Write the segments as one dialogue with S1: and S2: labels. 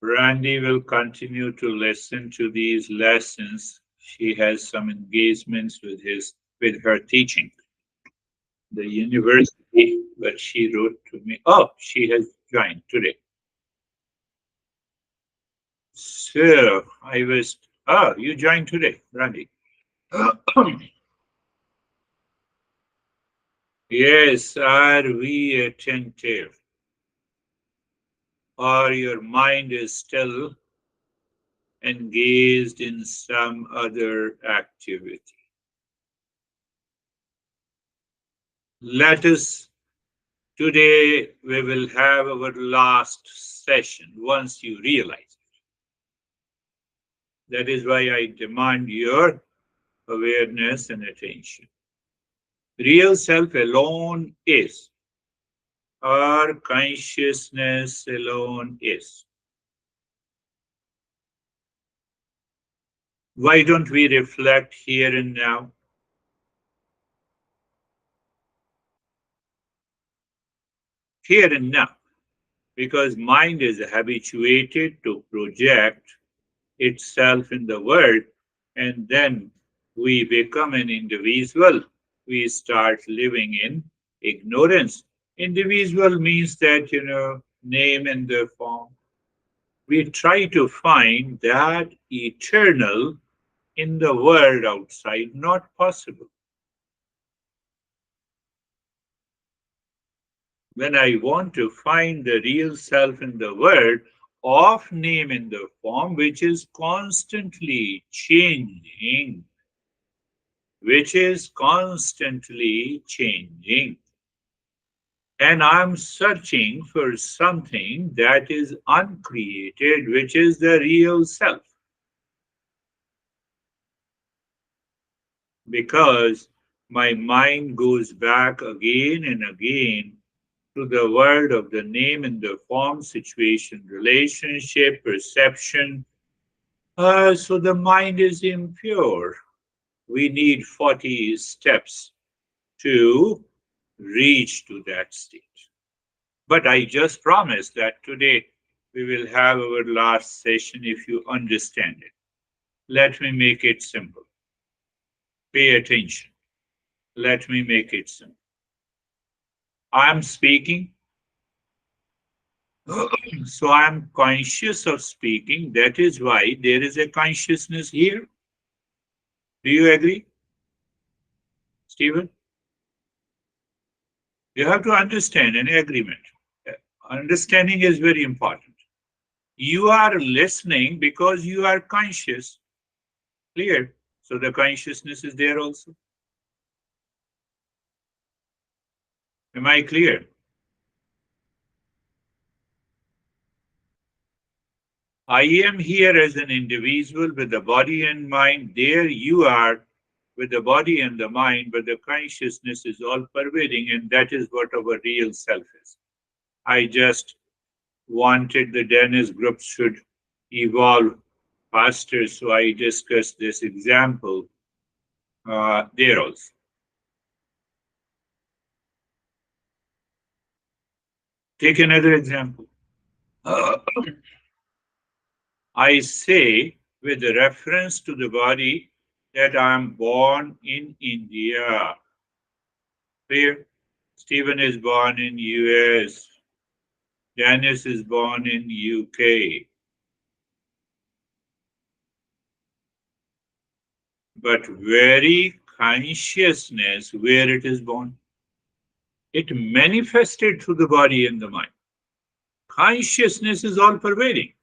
S1: Randy will continue to listen to these lessons. She has some engagements with her teaching. The university, but she wrote to me. Oh, she has joined today. So I was. Oh, you joined today, Randy. Yes, are we attentive? Or your mind is still engaged in some other activity? Let us, today we will have our last session once you realize it. That is why I demand your awareness and attention. Real self alone is, or consciousness alone is. Why don't we reflect here and now? Here and now. Because mind is habituated to project itself in the world, and then we become an individual. We start living in ignorance. Individual means that, name and the form. We try to find that eternal in the world outside, not possible. When I want to find the real self in the world, of name in the form, which is constantly changing, and I'm searching for something that is uncreated, which is the real self. Because my mind goes back again and again to the world of the name and the form, situation, relationship, perception. So the mind is impure. We need 40 steps to reach to that state. But I just promised that today we will have our last session if you understand it. Let me make it simple. Pay attention. Let me make it simple. I am speaking, so I am conscious of speaking. That is why there is a consciousness here. Do you agree, Stephen? You have to understand an agreement. Understanding is very important. You are listening because you are conscious. Clear? So the consciousness is there also. Am I clear? I am here as an individual with the body and mind. There you are with the body and the mind, but the consciousness is all pervading, and that is what our real self is. I just wanted the Dennis group should evolve faster, so I discussed this example there also. Take another example. I say, with reference to the body, that I am born in India. Clear? Stephen is born in US. Janice is born in UK. But very consciousness where it is born. It manifested through the body and the mind. Consciousness is all pervading.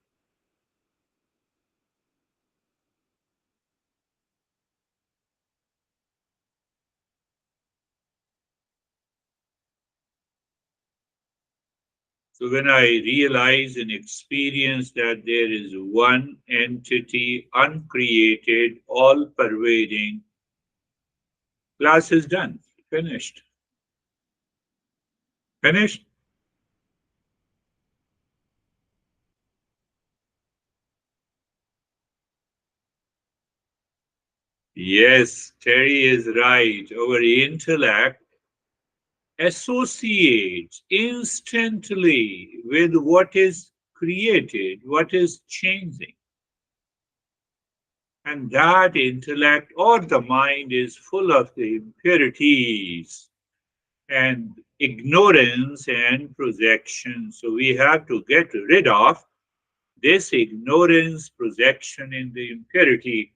S1: So when I realize and experience that there is one entity, uncreated, all pervading, class is done, finished. Finished? Yes, Terry is right. Our intellect associates instantly with what is created, what is changing. And that intellect or the mind is full of the impurities and ignorance and projection. So we have to get rid of this ignorance, projection, and the impurity.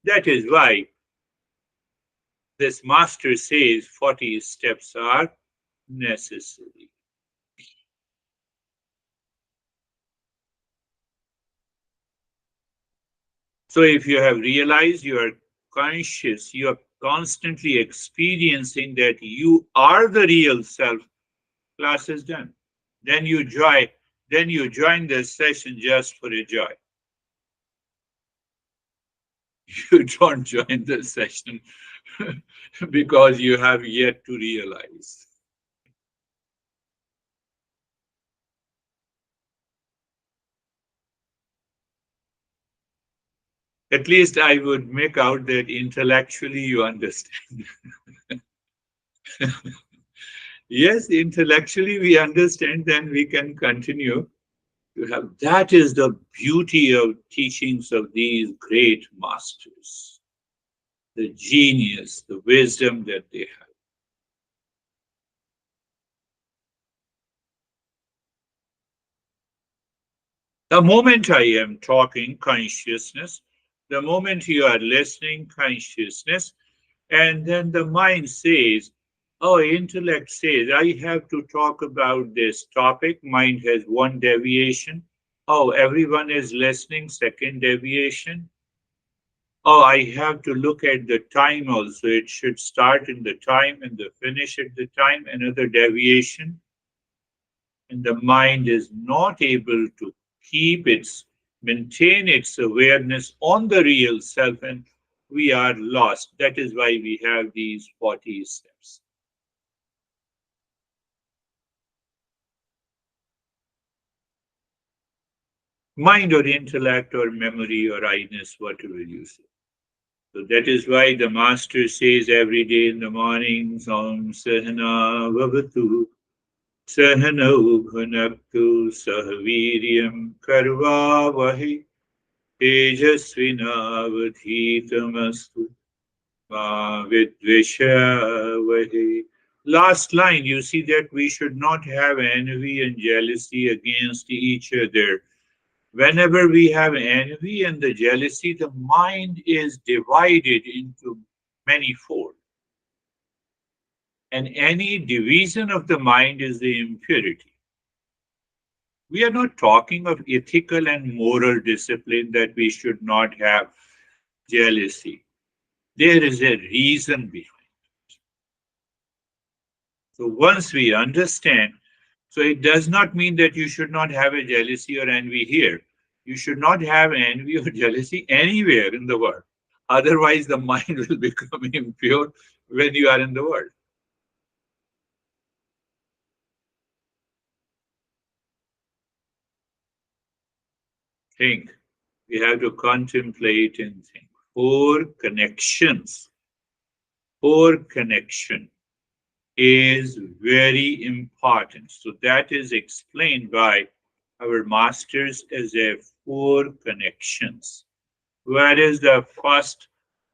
S1: That is why this master says 40 steps are necessary. So if you have realized you are conscious, you are constantly experiencing that you are the real self, class is done. Then you join, then you join the session just for a joy. You don't join the session because you have yet to realize. At least I would make out that intellectually you understand. Yes, intellectually we understand, then we can continue to have. That is the beauty of teachings of these great masters, the genius, the wisdom that they have. The moment I am talking, consciousness, the moment you are listening, consciousness, and then the mind says, oh, intellect says, I have to talk about this topic. Mind has one deviation. Oh, everyone is listening, second deviation. Oh, I have to look at the time also. It should start in the time and the finish at the time, another deviation. And the mind is not able to keep its, maintain its awareness on the real self, and we are lost. That is why we have these 40 steps. Mind or intellect or memory or I-ness, whatever you say. So that is why the master says every day in the morning, Om Sahana Vavatu, Sahana Bhunaktu, Sahaviryam Karva Vahi, Tejasvinavadhitamastu, Ma Vidvisha Vahi. Last line, you see that we should not have envy and jealousy against each other. Whenever we have envy and the jealousy, the mind is divided into many fold. And any division of the mind is the impurity. We are not talking of ethical and moral discipline that we should not have jealousy. There is a reason behind. So once we understand, so it does not mean that you should not have a jealousy or envy here. You should not have envy or jealousy anywhere in the world. Otherwise, the mind will become impure when you are in the world. Think. We have to contemplate and think. Four connections. Four connection is very important. So that is explained by our masters as a four connections. Where is the first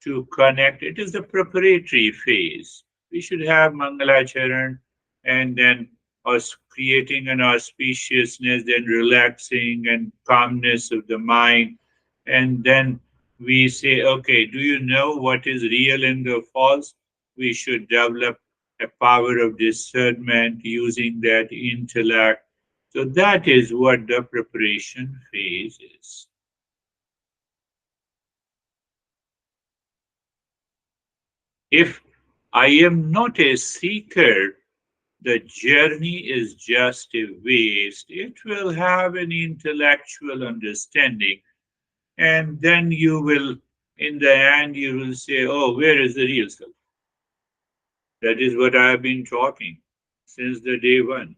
S1: to connect? It is the preparatory phase. We should have Mangalacharan and then us creating an auspiciousness, then relaxing and calmness of the mind. And then we say, okay, do you know what is real and the false? We should develop a power of discernment using that intellect. So that is what the preparation phase is. If I am not a seeker, the journey is just a waste. It will have an intellectual understanding, and then you will, in the end, you will say, oh, where is the real self? That is what I have been talking since the day one.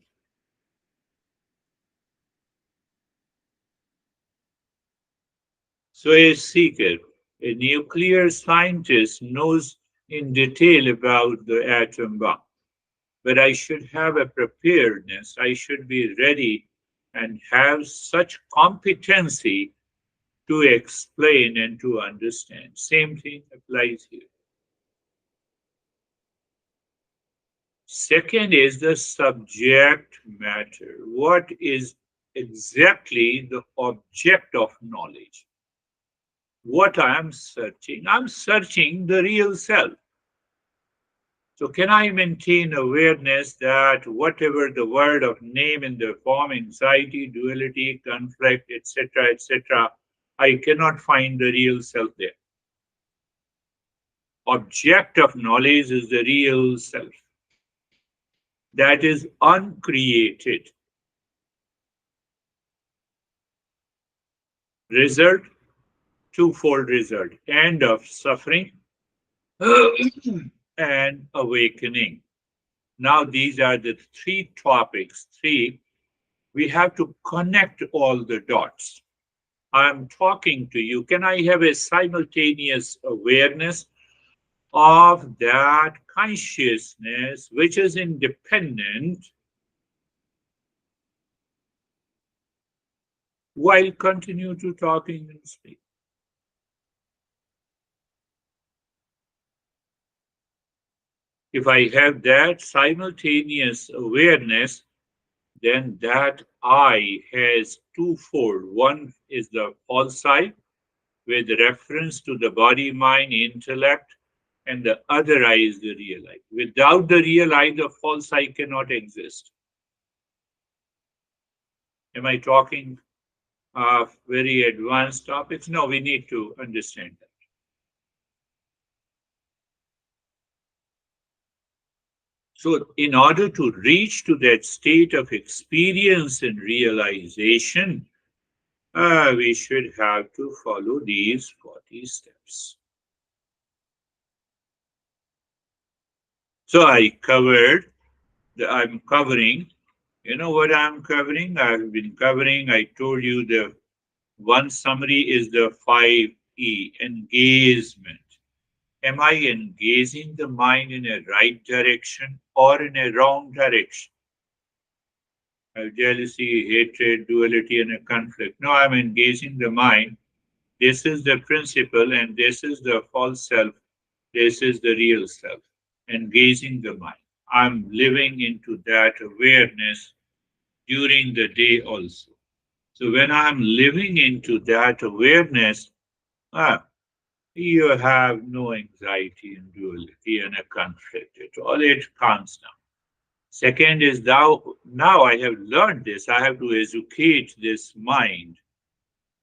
S1: So, a seeker, a nuclear scientist, knows in detail about the atom bomb, but I should have a preparedness. I should be ready and have such competency to explain and to understand. Same thing applies here. Second is the subject matter. What is exactly the object of knowledge? What I am searching? I'm searching the real self. So can I maintain awareness that whatever the word of name in the form, anxiety, duality, conflict, etc., I cannot find the real self there. Object of knowledge is the real self that is uncreated. Result, twofold result: end of suffering and awakening. Now, these are the three topics. Three, we have to connect all the dots. I'm talking to you. Can I have a simultaneous awareness of that consciousness which is independent while continue to talking and speak? If I have that simultaneous awareness, then that I has twofold. One is the false I with reference to the body, mind, intellect, and the other I is the real I. Without the real I, the false I cannot exist. Am I talking of very advanced topics? No, we need to understand that. So, in order to reach to that state of experience and realization, we should have to follow these 40 steps. So, I'm covering, you know what I'm covering? I've been covering, I told you the one summary is the 5E, engagement. Am I engaging the mind in a right direction or in a wrong direction? Jealousy, hatred, duality, and a conflict. No, I'm engaging the mind. This is the principle, and this is the false self. This is the real self. Engaging the mind. I'm living into that awareness during the day also. So when I'm living into that awareness, ah, you have no anxiety and duality and a conflict at all. It calms down. Second is now I have learned this. I have to educate this mind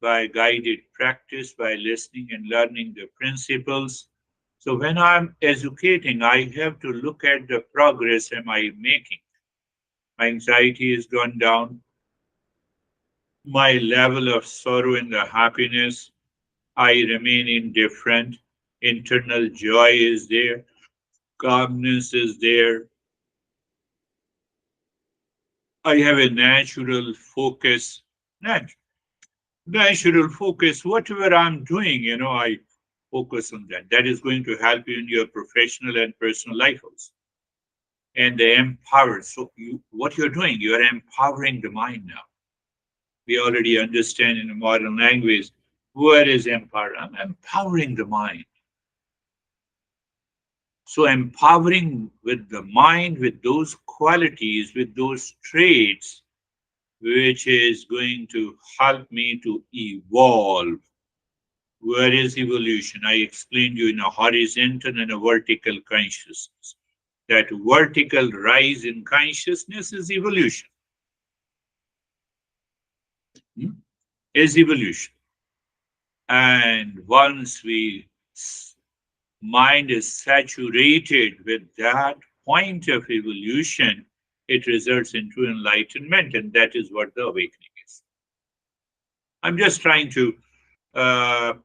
S1: by guided practice, by listening and learning the principles. So when I'm educating, I have to look at the progress am I making. My anxiety has gone down. My level of sorrow and the happiness, I remain indifferent. Internal joy is there. Calmness is there. I have a natural focus. Natural focus. Whatever I'm doing, I focus on that. That is going to help you in your professional and personal life also. And the empowered. So what you're doing, you are empowering the mind now. We already understand in the modern language what is empowered. I'm empowering the mind. So empowering with the mind, with those qualities, with those traits, which is going to help me to evolve. Where is evolution? I explained you in a horizontal and a vertical consciousness. That vertical rise in consciousness is evolution. Is evolution. And once mind is saturated with that point of evolution, it results into enlightenment, and that is what the awakening is. I'm just trying to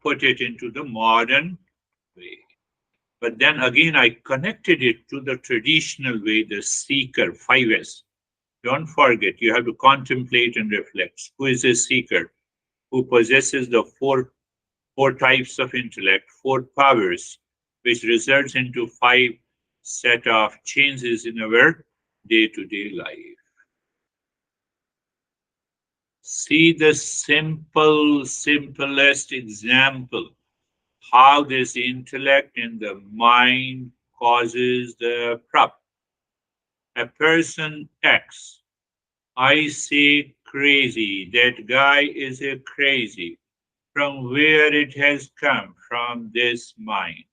S1: put it into the modern way. But then again, I connected it to the traditional way, the seeker, 5S. Don't forget, you have to contemplate and reflect. Who is a seeker? Who possesses the four types of intellect, four powers, which results into 5 set of changes in our day-to-day life. See the simplest example, how this intellect in the mind causes the problem. A person X, I say crazy, that guy is a crazy. From where it has come? From this mind.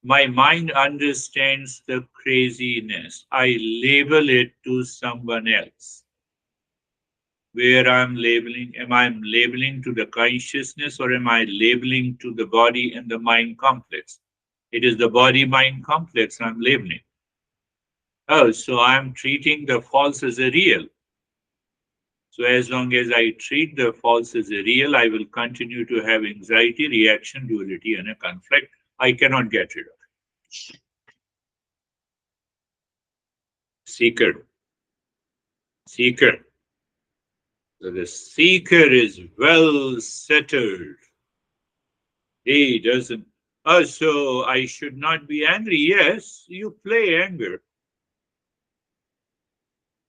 S1: My mind understands the craziness. I label it to someone else. Where I'm labeling, am I labeling to the consciousness or am I labeling to the body and the mind complex? It is the body mind complex I'm labeling. Oh, so I'm treating the false as a real. So as long as I treat the false as a real, I will continue to have anxiety, reaction, duality, and a conflict I cannot get rid of. Seeker. Seeker. So the seeker is well settled. He doesn't. Oh, so I should not be angry. Yes, you play anger.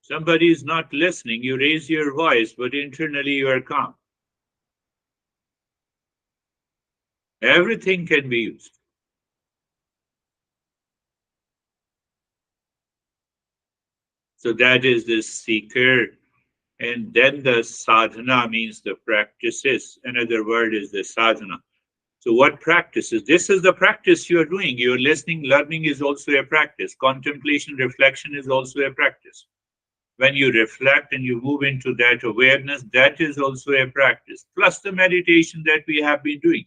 S1: Somebody is not listening. You raise your voice, but internally you are calm. Everything can be used. So that is the seeker. And then the sadhana means the practices. Another word is the sadhana. So what practices? This is the practice you are doing. You're listening, learning is also a practice. Contemplation, reflection is also a practice. When you reflect and you move into that awareness, that is also a practice. Plus the meditation that we have been doing.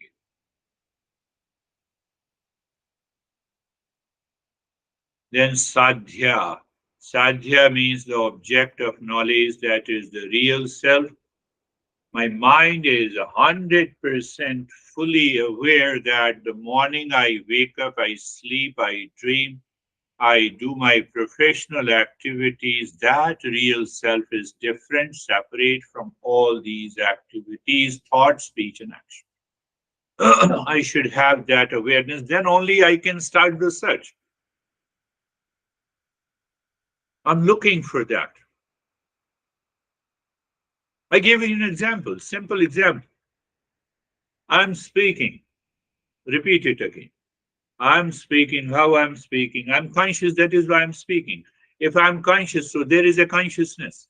S1: Then sadhya. Sadhya means the object of knowledge, that is the real self. My mind is 100% fully aware that the morning I wake up, I sleep, I dream, I do my professional activities. That real self is different, separate from all these activities, thought, speech, and action. I should have that awareness. Then only I can start the search. I'm looking for that. I gave you an example, simple example. I'm speaking. Repeat it again. I'm speaking, how I'm speaking. I'm conscious, that is why I'm speaking. If I'm conscious, so there is a consciousness.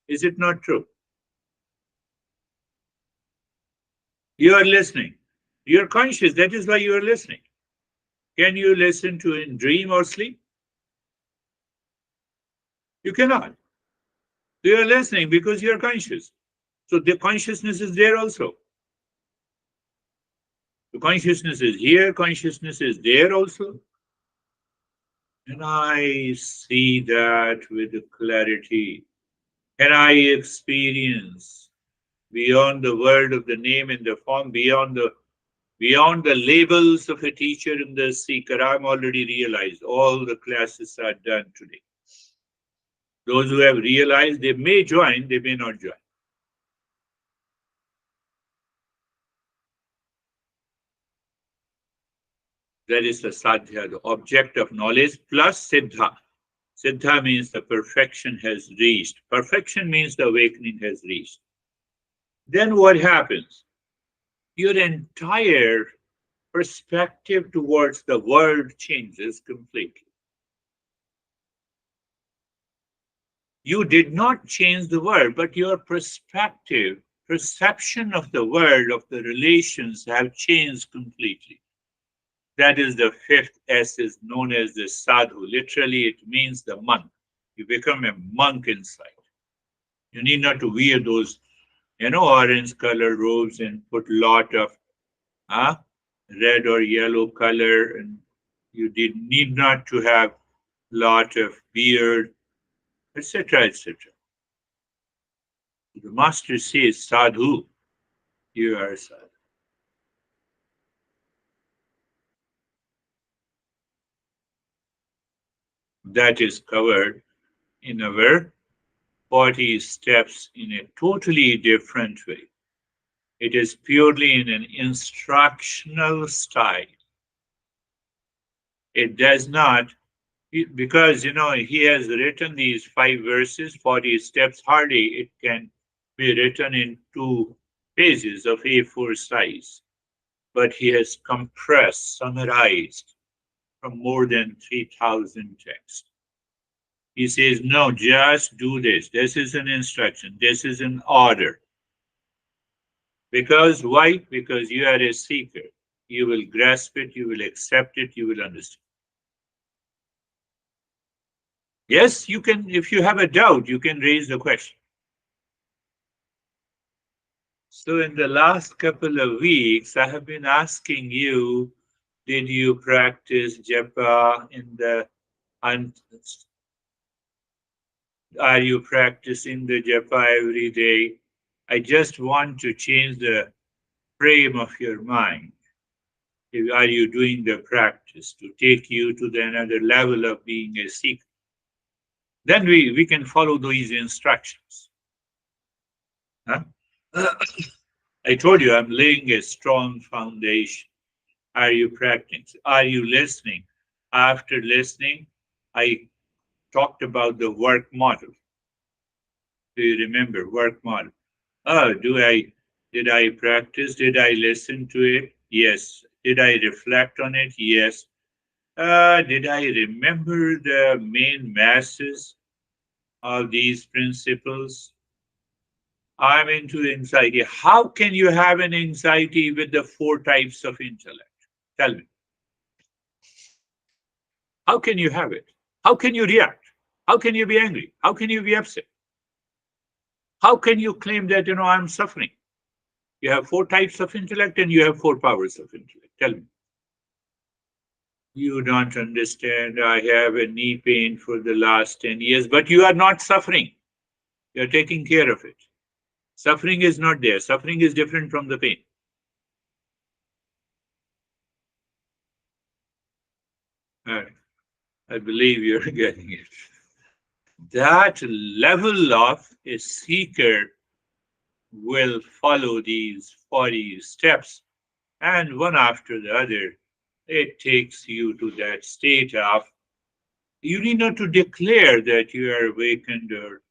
S1: Is it not true? You are listening. You're conscious, that is why you are listening. Can you listen to in dream or sleep? You cannot. You are listening because you're conscious. So the consciousness is there also. The consciousness is here, consciousness is there also. And I see that with clarity. And I experience beyond the word of the name and the form, beyond the labels of a teacher and the seeker. I'm already realized all the classes are done today. Those who have realized, they may join, they may not join. That is the sadhya, the object of knowledge, plus siddha. Siddha means the perfection has reached. Perfection means the awakening has reached. Then what happens? Your entire perspective towards the world changes completely. You did not change the world, but your perspective, perception of the world, of the relations have changed completely. That is the fifth S, is known as the sadhu. Literally, it means the monk. You become a monk inside. You need not to wear those, orange colored robes and put lot of red or yellow color, and you need not to have lot of beard, etc., etc. The master says, sadhu, you are sadhu. That is covered in our 40 steps in a totally different way. It is purely in an instructional style. It does not Because, he has written these 5 verses, 40 steps. Hardly it can be written in 2 pages of A4 size. But he has compressed, summarized from more than 3,000 texts. He says, no, just do this. This is an instruction. This is an order. Because why? Because you are a seeker. You will grasp it, you will accept it, you will understand. Yes, you can, if you have a doubt, you can raise the question. So, in the last couple of weeks, I have been asking you, did you practice japa in the, and are you practicing the japa every day? I just want to change the frame of your mind. Are you doing the practice to take you to the another level of being a seeker? Then we can follow these instructions. Huh? I told you I'm laying a strong foundation. Are you practicing? Are you listening? After listening, I talked about the work model. Do you remember work model? Oh, did I practice? Did I listen to it? Yes. Did I reflect on it? Yes. Did I remember the main masses of these principles? I'm into anxiety. How can you have an anxiety with the 4 types of intellect? Tell me. How can you have it? How can you react? How can you be angry? How can you be upset? How can you claim that, I'm suffering? You have 4 types of intellect and you have 4 powers of intellect. Tell me. You don't understand. I have a knee pain for the last 10 years, but you are not suffering. You're taking care of it. Suffering is not there. Suffering is different from the pain. All right. I believe you're getting it. That level of a seeker will follow these 40 steps, and one after the other, it takes you to that state of you need not to declare that you are awakened, or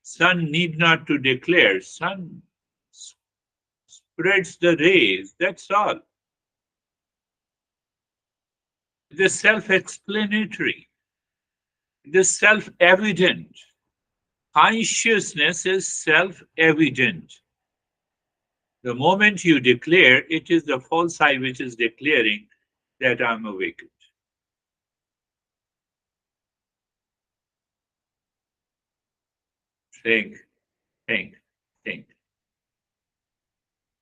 S1: sun need not to declare. Sun spreads the rays. That's all. The self-explanatory, the self-evident. Consciousness is self-evident. The moment you declare, it is the false I which is declaring that I'm awakened. Think, think, think.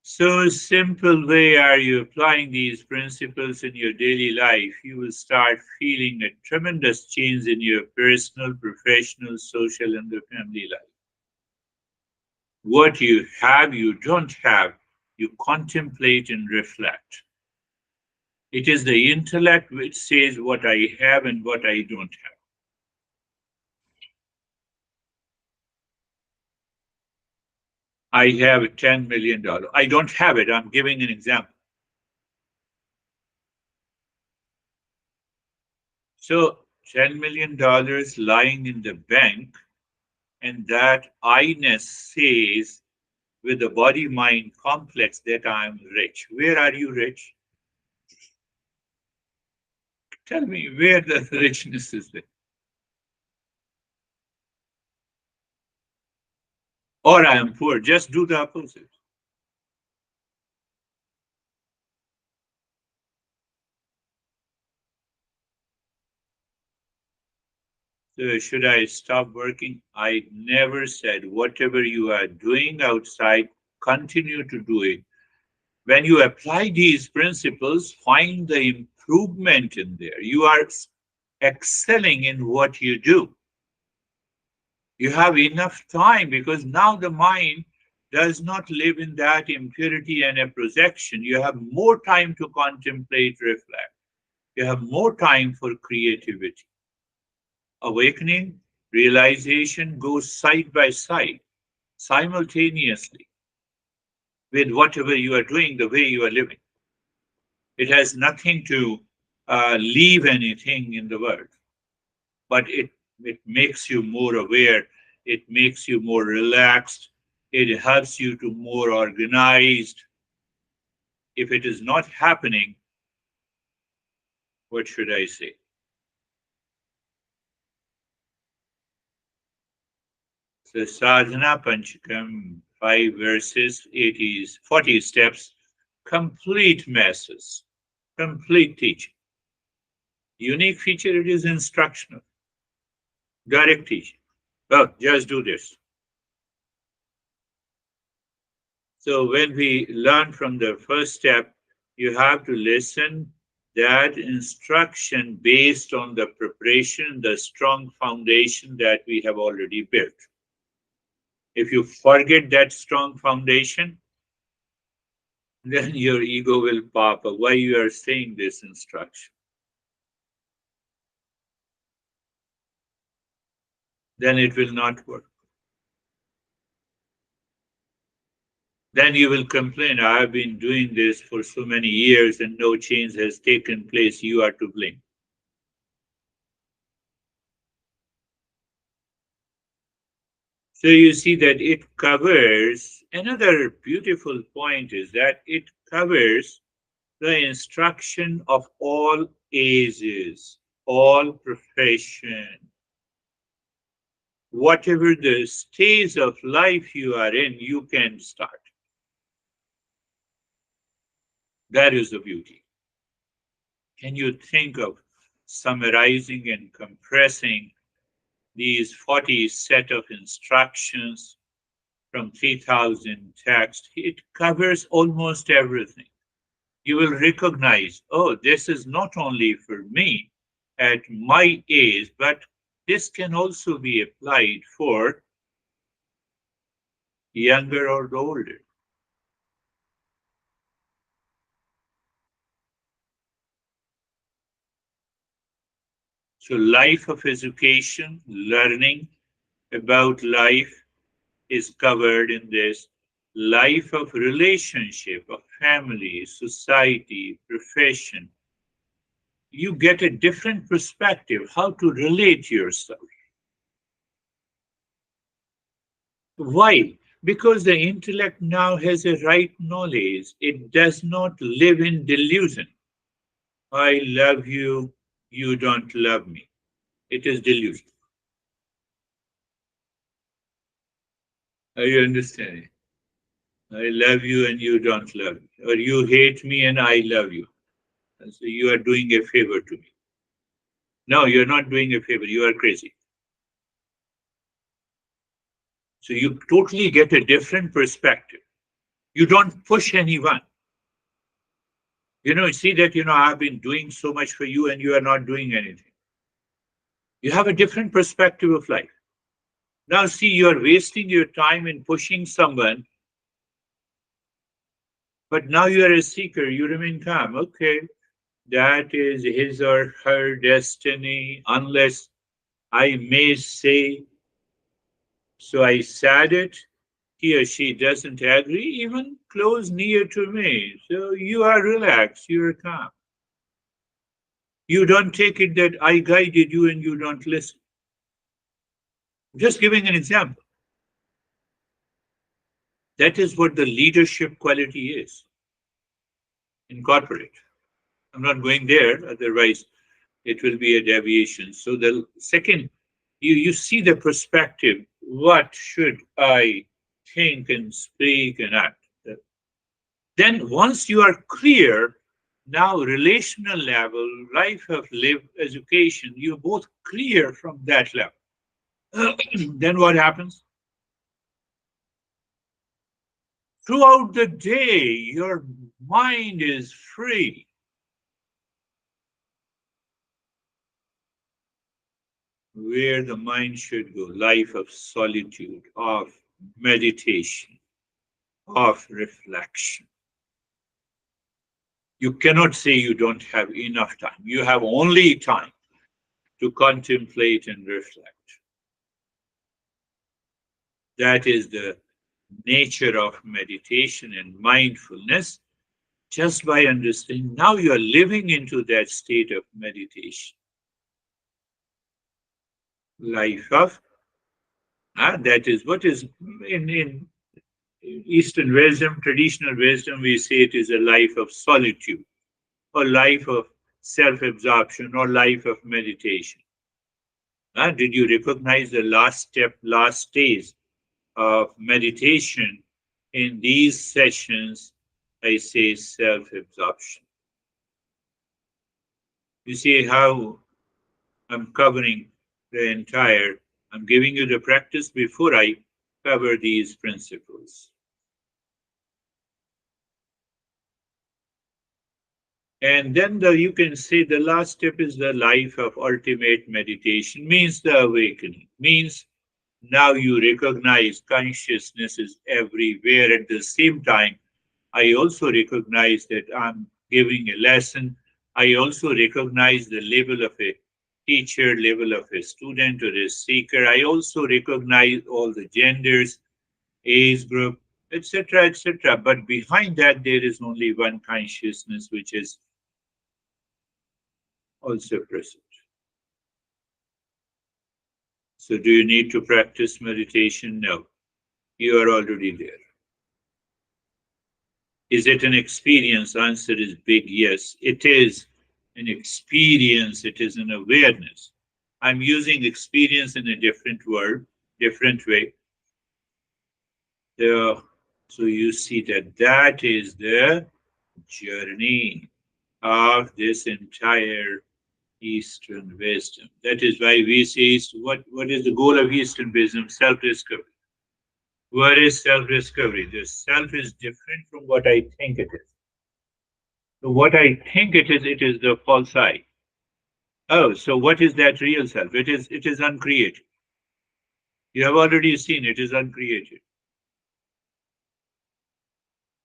S1: So simple way are you applying these principles in your daily life, you will start feeling a tremendous change in your personal, professional, social, and the family life. What you have, you don't have, you contemplate and reflect. It is the intellect which says what I have and what I don't have. I have $10 million. I don't have it. I'm giving an example. So $10 million lying in the bank, and that I-ness says with the body mind complex that I'm rich. Where are you rich? Tell me where the richness is there. Or I am poor. Just do the opposite. So should I stop working? I never said whatever you are doing outside, continue to do it. When you apply these principles, find the improvement in there. You are excelling in what you do. You have enough time because now the mind does not live in that impurity and a projection. You have more time to contemplate, reflect. You have more time for creativity. Awakening, realization goes side by side, simultaneously with whatever you are doing, the way you are living. It has nothing to leave anything in the world. but it makes you more aware, it makes you more relaxed, it helps you to more organized. If it is not happening, what should I say? So Sadhana Panchkam, 5 verses, 40 steps, complete masses, complete teaching. Unique feature, it is instructional, direct teaching. Well, just do this. So when we learn from the first step, you have to listen that instruction based on the preparation, the strong foundation that we have already built. If you forget that strong foundation, then your ego will pop up. Why you are saying this instruction? Then it will not work. Then you will complain, I have been doing this for so many years and no change has taken place. You are to blame. So you see that it covers, another beautiful point is that it covers the instruction of all ages, all profession. Whatever the stage of life you are in, you can start. That is the beauty. Can you think of summarizing and compressing these 40 set of instructions from 3,000 texts? It covers almost everything. You will recognize, oh, this is not only for me at my age, but this can also be applied for younger or older. So life of education, learning about life is covered in this. Life of relationship, of family, society, profession. You get a different perspective how to relate yourself. Why? Because the intellect now has a right knowledge. It does not live in delusion. I love you, you don't love me. It is delusion. Are you understanding? I love you and you don't love me. Or you hate me and I love you. And so you are doing a favor to me. No, you're not doing a favor. You are crazy. So you totally get a different perspective. You don't push anyone. See that, I've been doing so much for you and you are not doing anything. You have a different perspective of life. Now, see, you're wasting your time in pushing someone, but now you are a seeker. You remain calm. Okay, that is his or her destiny, unless I may say, so I said it. He or she doesn't agree, even close near to me. So you are relaxed, you are calm. You don't take it that I guided you and you don't listen. Just giving an example. That is what the leadership quality is in corporate. I'm not going there, otherwise it will be a deviation. So the second, you see the perspective. What should I think and speak and act? Then once you are clear, now relational level, life of lived education, you're both clear from that level. Then what happens? Throughout the day, your mind is free. Where the mind should go, life of solitude, of meditation, of reflection. You cannot say you don't have enough time. You have only time to contemplate and reflect. That is the nature of meditation and mindfulness. Just by understanding, now you are living into that state of meditation. life of, that is what is in Eastern wisdom, traditional wisdom, we say it is a life of solitude or life of self absorption or life of meditation. Did you recognize the last step, last stage of meditation in these sessions? I say self absorption. You see how I'm covering the entire, I'm giving you the practice before I cover these principles. And then you can say the last step is the life of ultimate meditation, means the awakening, means now you recognize consciousness is everywhere at the same time. I also recognize that I'm giving a lesson. I also recognize the level of a teacher, level of a student or a seeker. I also recognize all the genders, age group, etc., etc. But behind that, there is only one consciousness, which is also present. So, do you need to practice meditation? No, you are already there. Is it an experience? Answer is big yes. It is an experience, it is an awareness. I'm using experience in a different word, different way. Uh, so you see that that is the journey of this entire Eastern wisdom. That is why we say what is the goal of Eastern wisdom? Self-discovery. What is self-discovery? The self is different from what I think it is. So what I think it is the false I. Oh, so what is that real self? It is uncreated. You have already seen it is uncreated.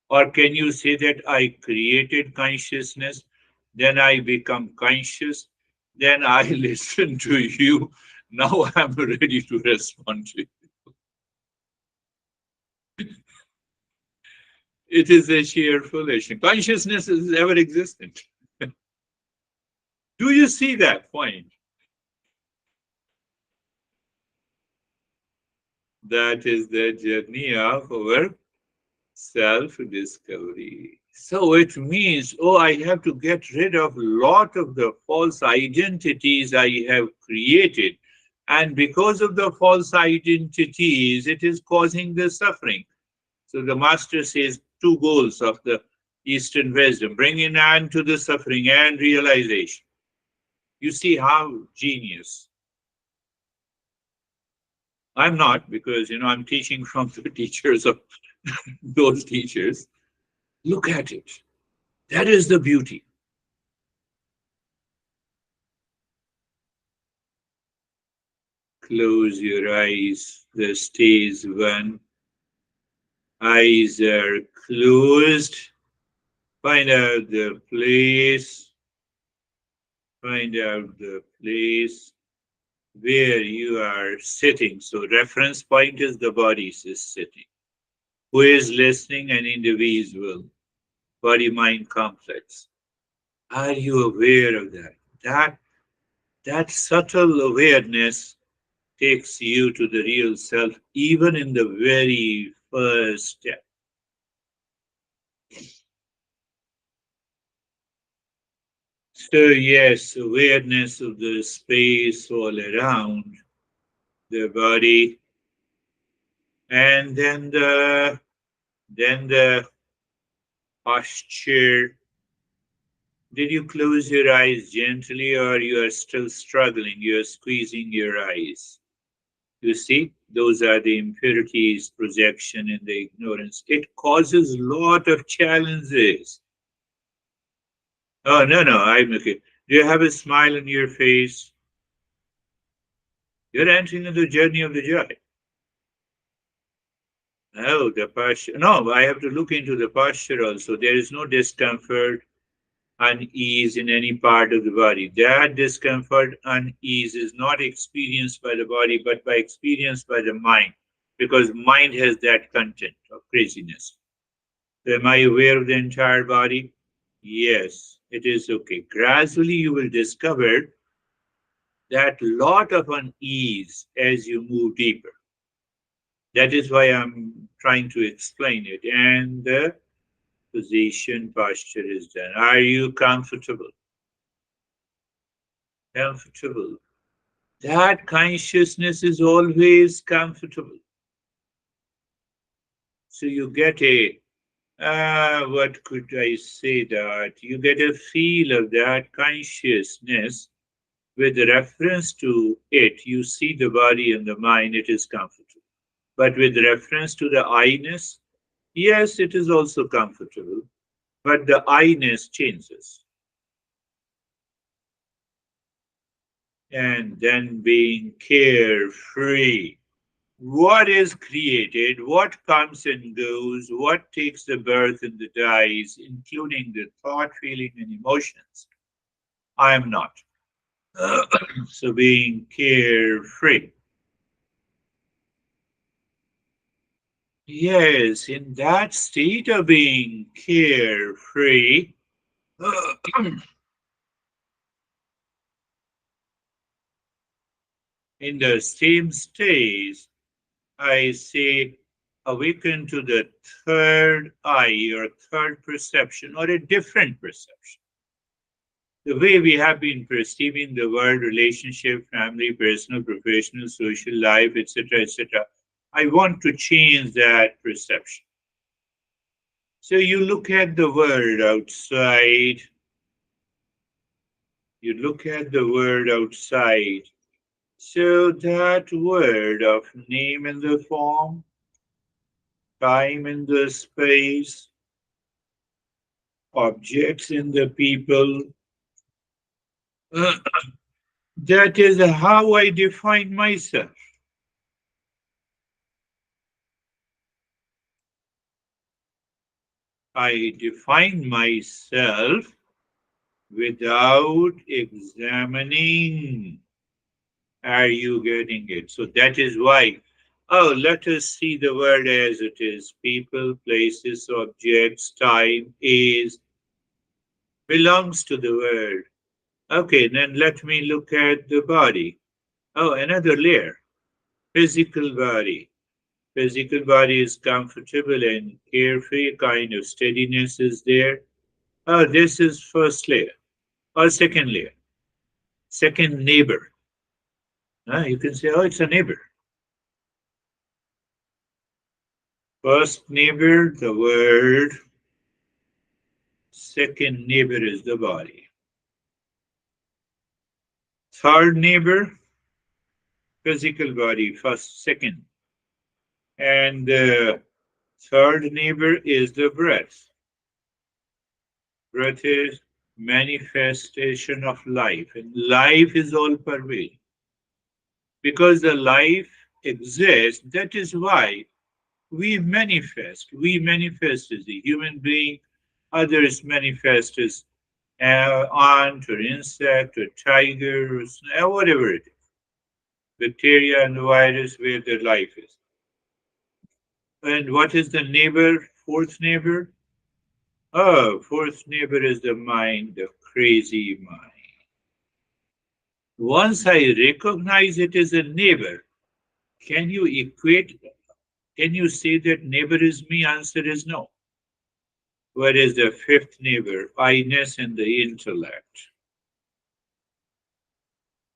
S1: Or can you say that I created consciousness, then I become conscious, then I listen to you. Now I'm ready to respond to you. It is a sheer foolish. Consciousness is ever existent. Do you see that point? That is the journey of our self discovery. So it means, oh, I have to get rid of a lot of the false identities I have created. And because of the false identities, it is causing the suffering. So the master says two goals of the Eastern wisdom: bring an end to the suffering and realization. You see how genius. I'm not, because I'm teaching from the teachers of those teachers. Look at it. That is the beauty. Close your eyes. The stage one. Eyes are closed. Find out the place. Find out the place where you are sitting. So reference point is the body is sitting. Who is listening? An individual. Body-mind complex. Are you aware of that? That subtle awareness takes you to the real self, even in the very first step. So, yes, awareness of the space all around the body, and then the posture. Did you close your eyes gently, or you are still struggling? You are squeezing your eyes. You see, those are the impurities, projection, and the ignorance. It causes a lot of challenges. Oh, no, no, I'm okay. Do you have a smile on your face? You're entering into the journey of the joy. Oh, the posture. No, I have to look into the posture also. There is no discomfort, unease in any part of the body. That discomfort, unease is not experienced by the body, but by experienced by the mind, because mind has that content of craziness. So am I aware of the entire body? Yes, it is okay. Gradually, you will discover that lot of unease as you move deeper. That is why I'm trying to explain it. And the position posture is done. Are you comfortable? Comfortable. That consciousness is always comfortable. So you get a, what could I say that? You get a feel of that consciousness with reference to it. You see the body and the mind, it is comfortable. But with reference to the I-ness, yes, it is also comfortable, but the I-ness changes. And then being carefree. What is created, what comes and goes, what takes the birth and the dies, including the thought, feeling, and emotions. I am not. So being carefree. Yes, in that state of being carefree, in the same stage, I say awaken to the third eye or third perception or a different perception. The way we have been perceiving the world, relationship, family, personal, professional, social life, etc., etc. I want to change that perception. So you look at the world outside, you look at the world outside. So that word of name in the form, time in the space, objects in the people, that is how I define myself. I define myself without examining. Are you getting it? So that is why, oh, let us see the world as it is. People, places, objects, time, is, belongs to the world. Okay, then let me look at the body. Oh, another layer. Physical body. Physical body is comfortable and carefree, kind of steadiness is there. Oh, this is first layer or second layer. Second neighbor. You can say, oh, it's a neighbor. First neighbor, the word. Second neighbor is the body. Third neighbor, physical body, first, second. And the third neighbor is the breath. Breath is manifestation of life, and life is all pervading. Because the life exists, that is why we manifest. We manifest as a human being, others manifest as ant or insect or tiger or whatever it is. Bacteria and virus where their life is. And what is the neighbor, fourth neighbor? Oh, fourth neighbor is the mind, the crazy mind. Once I recognize it as a neighbor, can you equate, can you say that neighbor is me? Answer is no. What is the fifth neighbor? I-ness and the intellect.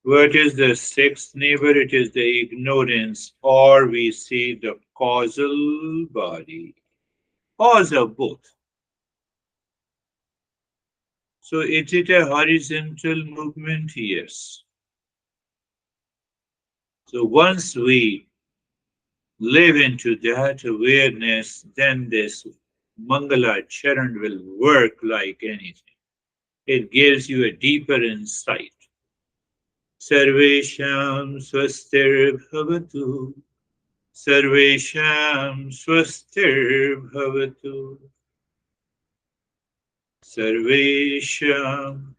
S1: What is the sixth neighbor? It is the ignorance, or we say the causal body. Cause of both. So is it a horizontal movement? Yes. So once we live into that awareness, then this Mangala Charan will work like anything. It gives you a deeper insight. Sarvesham swastir bhavatu. Sarvesham swastir bhavatu. Sarvesham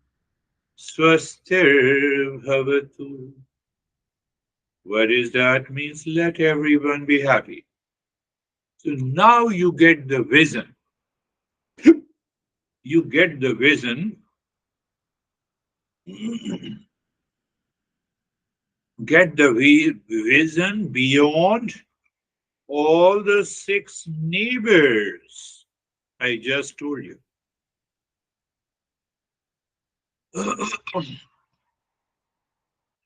S1: swastir bhavatu. What is that? Means let everyone be happy. So now you get the vision. You get the vision Get the vision beyond all the six neighbors I just told you.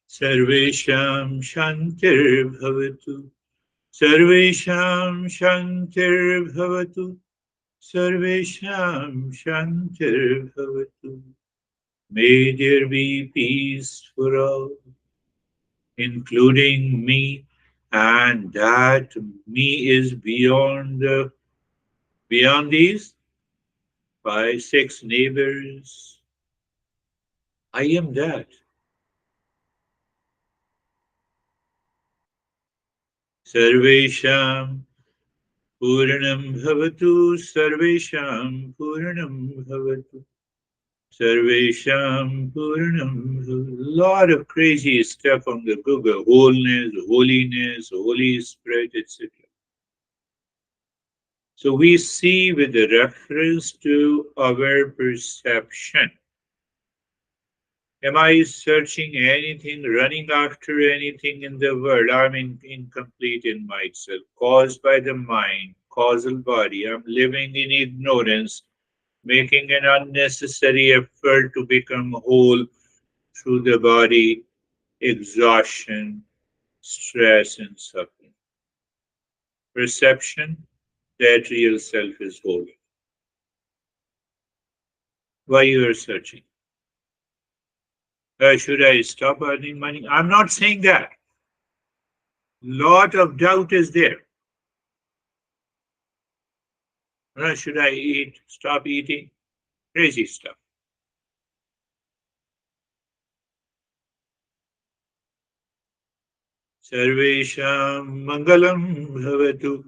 S1: Sarvesham Shantir Bhavatu. Sarvesham Shantir Bhavatu. Sarvesham Shantir Bhavatu. May there be peace for all, including me, and that me is beyond these five, six neighbors. I am that. Sarvesham Puranam Bhavatu, Sarvesham Puranam Bhavatu. Sarvesham Puranam. Lot of crazy stuff on the Google. Wholeness, holiness, Holy Spirit, etc. So we see with the reference to our perception. Am I searching anything, running after anything in the world? I'm incomplete in myself, caused by the mind, causal body. I'm living in ignorance, making an unnecessary effort to become whole through the body, exhaustion, stress, and suffering. Perception that real self is whole. Why you are searching? Should I stop earning money? I'm not saying that. Lot of doubt is there. Should I eat? Stop eating? Crazy stuff. Sarvesham Mangalam Bhavatu.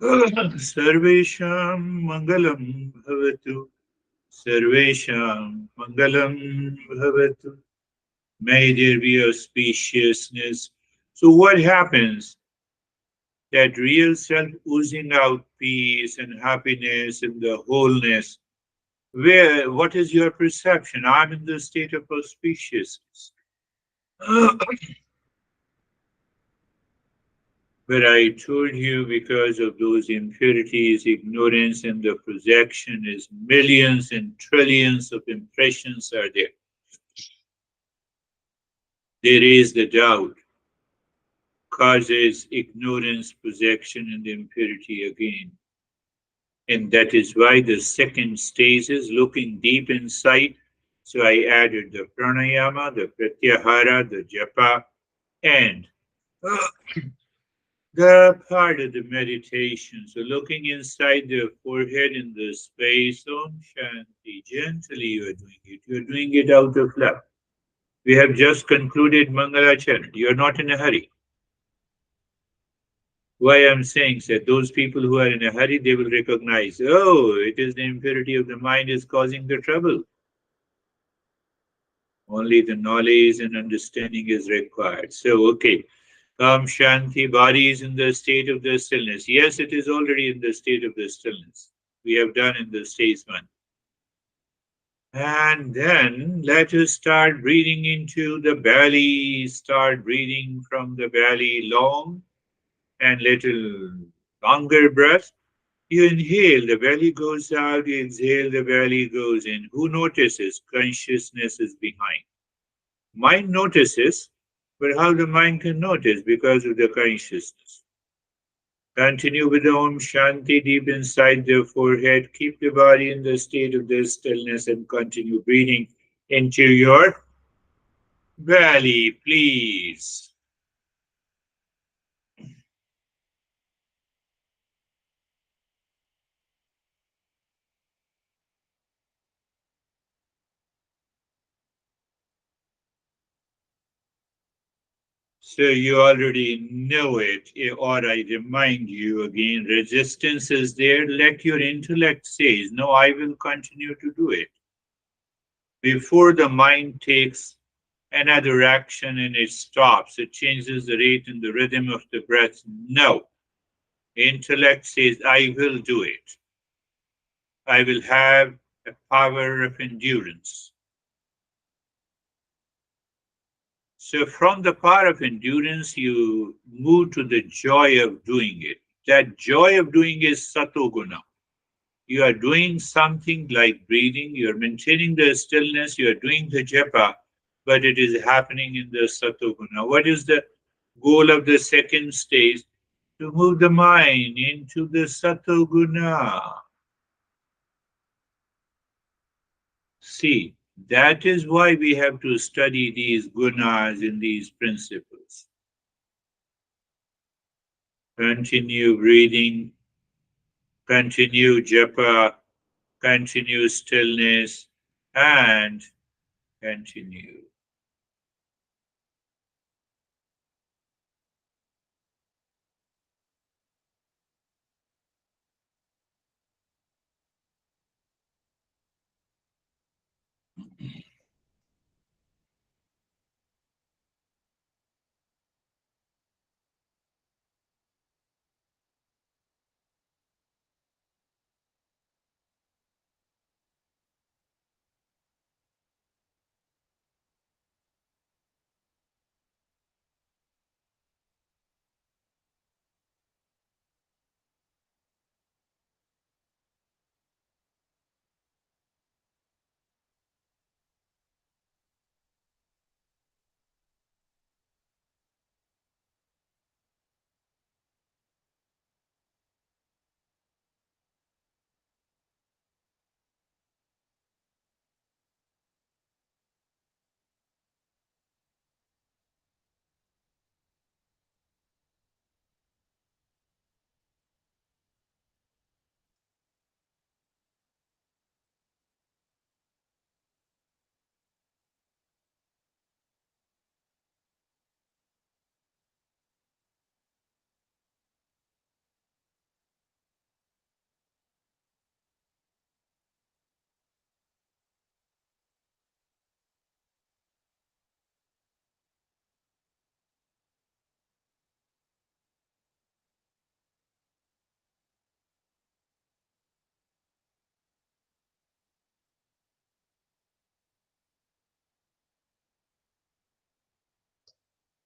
S1: Sarvesham Mangalam Bhavatu. Sarvesham Mangalam Bhavatu. May there be auspiciousness. So what happens? That real self oozing out peace and happiness and the wholeness. What is your perception? I'm in the state of auspiciousness. But I told you because of those impurities, ignorance, and the projection is millions and trillions of impressions are there. There is the doubt, causes ignorance, projection, and impurity again. And that is why the second stage is looking deep inside. So I added the pranayama, the pratyahara, the japa, and the part of the meditation. So looking inside the forehead in the space, Om Shanti, gently you are doing it. You are doing it out of love. We have just concluded Mangalacharana. You are not in a hurry. Why I'm saying that those people who are in a hurry, they will recognize, oh, it is the impurity of the mind is causing the trouble. Only the knowledge and understanding is required. So, okay. Shanti, body is in the state of the stillness. Yes, it is already in the state of the stillness. We have done in the stage one. And then let us start breathing into the belly. Start breathing from the belly long and little longer breath. You inhale, the belly goes out. You exhale, the belly goes in. Who notices? Consciousness is behind. Mind notices, but how the mind can notice? Because of the consciousness. Continue with the Om Shanti deep inside the forehead. Keep the body in the state of this stillness and continue breathing into your belly, please. So you already know it, or I remind you again, resistance is there. Let your intellect say, no, I will continue to do it. Before the mind takes another action and it stops, it changes the rate and the rhythm of the breath. No. Intellect says, I will do it. I will have a power of endurance. So from the power of endurance, you move to the joy of doing it. That joy of doing is satoguna. You are doing something like breathing, you are maintaining the stillness, you are doing the japa, but it is happening in the satoguna. What is the goal of the second stage? To move the mind into the satoguna. See, that is why we have to study these gunas in these principles. Continue breathing, continue japa, continue stillness, and continue.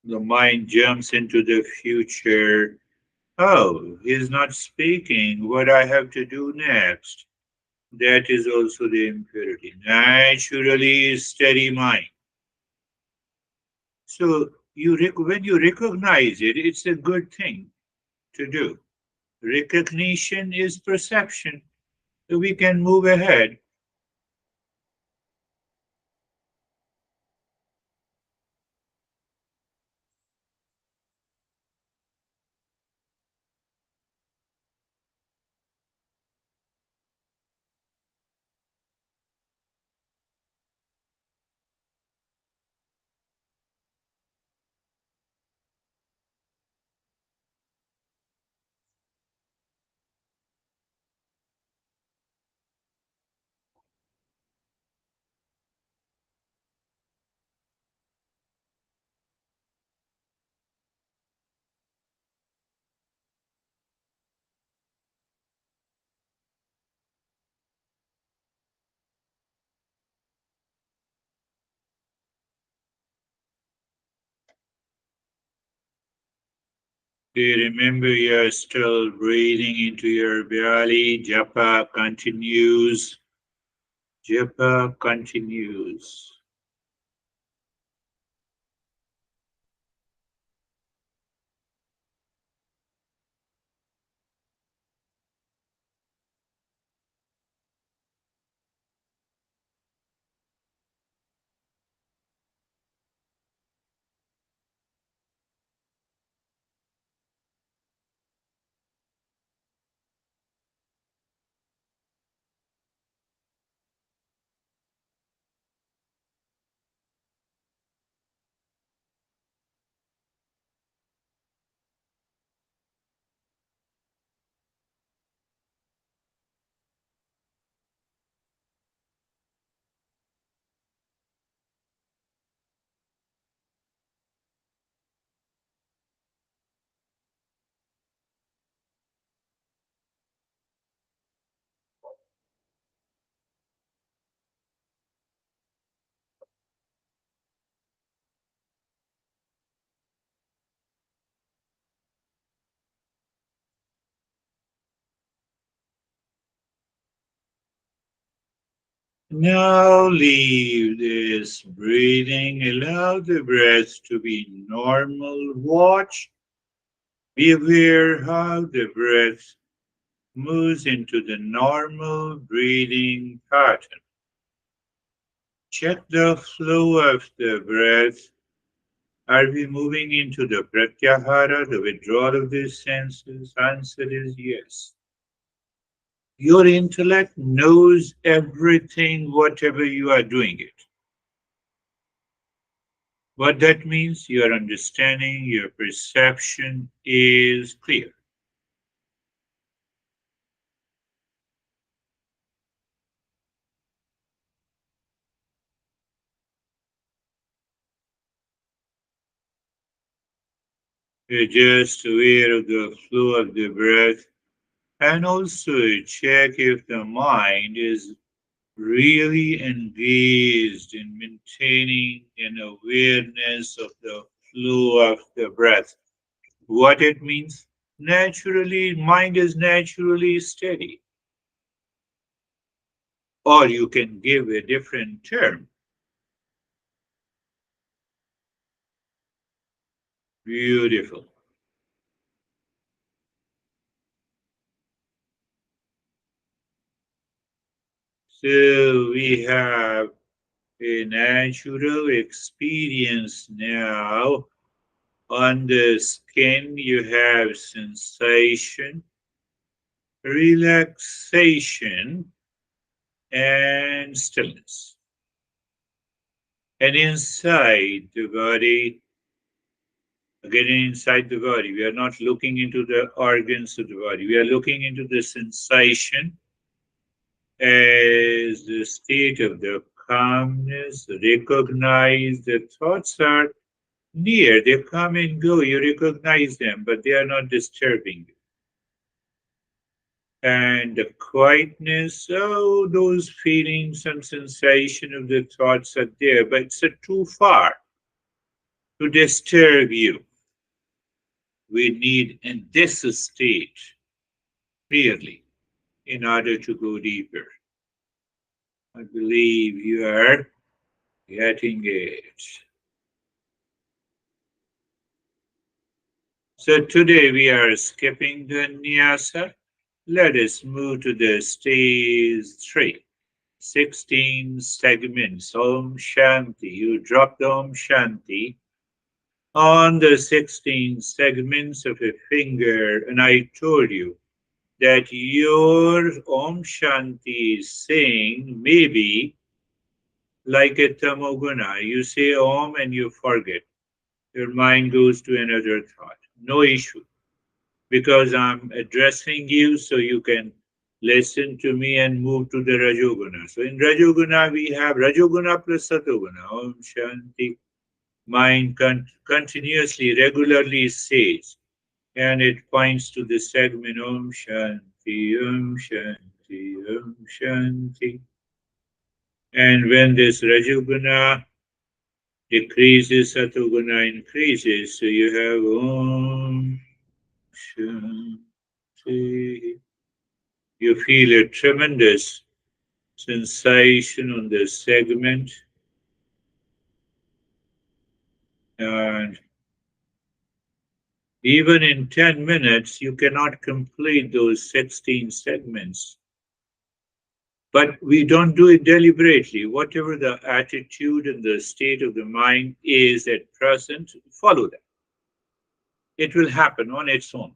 S1: The mind jumps into the future. Oh, he's not speaking. What I have to do next? That is also the impurity. Naturally, steady mind. So when you recognize it, it's a good thing to do. Recognition is perception. So we can move ahead. Do you remember you're still breathing into your belly? Japa continues. Japa continues. Now leave this breathing, allow the breath to be normal. Watch, be aware how the breath moves into the normal breathing pattern. Check the flow of the breath. Are we moving into the pratyahara, the withdrawal of the senses? Answer is yes. Your intellect knows everything, whatever you are doing it. What that means, your understanding, your perception is clear. You're just aware of the flow of the breath and also check if the mind is really engaged in maintaining an awareness of the flow of the breath. What it means? Naturally, mind is naturally steady. Or you can give a different term. Beautiful. So we have a natural experience now. On the skin, you have sensation, relaxation, and stillness. And inside the body, again inside the body, we are not looking into the organs of the body. We are looking into the sensation as the state of the calmness. Recognize the thoughts are near, they come and go. You recognize them, but they are not disturbing you. And the quietness, oh, those feelings and sensation of the thoughts are there, but it's too far to disturb you. We need in this state clearly in order to go deeper. I believe you are getting it. So today we are skipping the nyasa. Let us move to the stage 3. 16 segments. Om Shanti. You drop the Om Shanti on the 16 segments of a finger, and I told you that your Om Shanti saying maybe like a tamoguna. You say Om and you forget. Your mind goes to another thought. No issue. Because I'm addressing you so you can listen to me and move to the Rajoguna. So in Rajoguna, we have Rajoguna plus Satoguna. Om Shanti. Mind continuously, regularly says, and it points to the segment Om Shanti, Om Shanti, Om Shanti. And when this Rajoguna decreases, Satoguna increases, so you have Om Shanti. You feel a tremendous sensation on the segment, and even in 10 minutes, you cannot complete those 16 segments. But we don't do it deliberately. Whatever the attitude and the state of the mind is at present, follow that. It will happen on its own.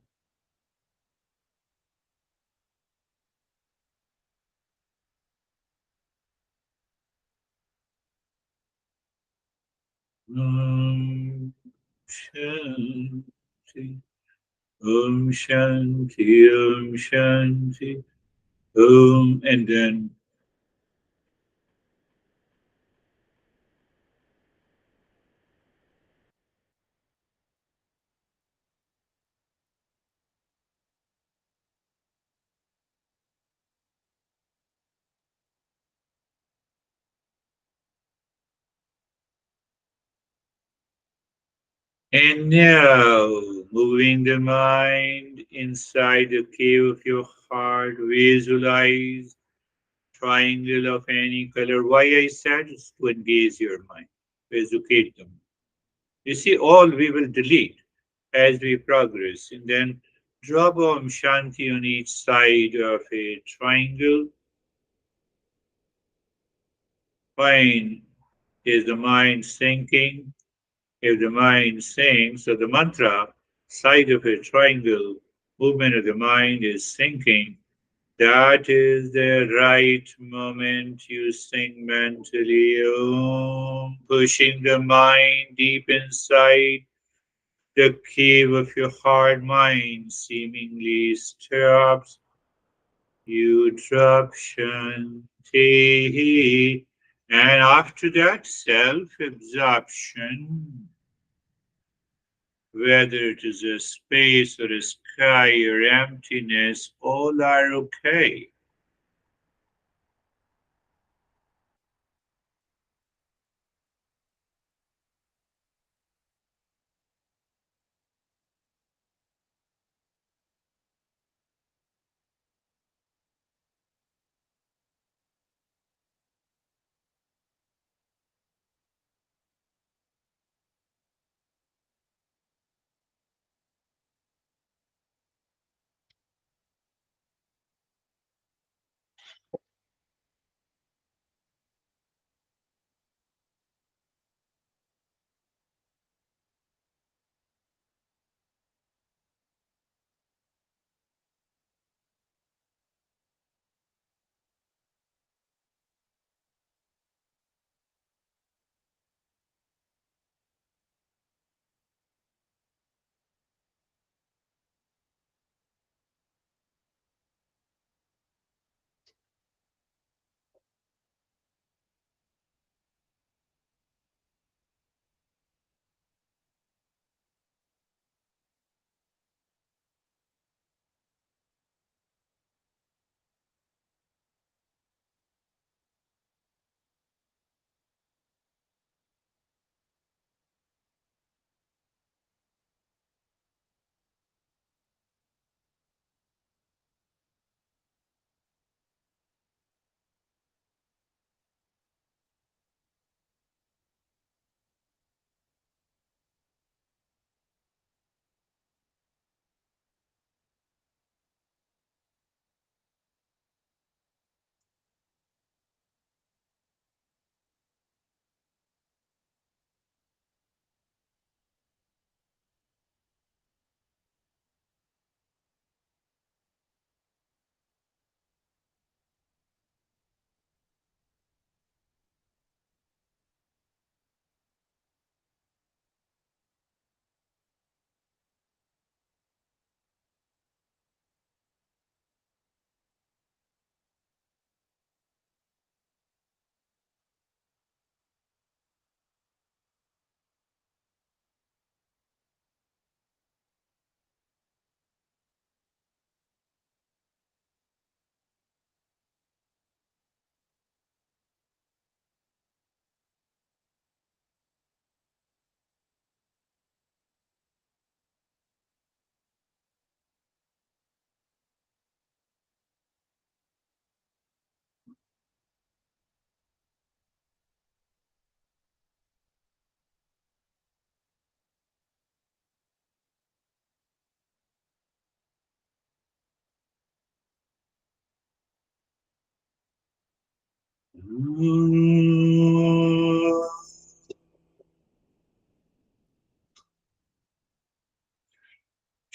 S1: Om Shanti, Om Shanti, Om Shanti, Om, and then And now, moving the mind inside the cave of your heart, visualize triangle of any color. Why I said is to engage your mind, to educate them. You see, all we will delete as we progress, and then drop Om Shanti on each side of a triangle. Fine. Is the mind sinking? If the mind sinks, so the mantra side of a triangle, movement of the mind is sinking. That is the right moment you sing mentally, Om, pushing the mind deep inside the cave of your hard mind seemingly stops. You drop Shanti. And after that, self absorption, whether it is a space or a sky or emptiness, all are okay.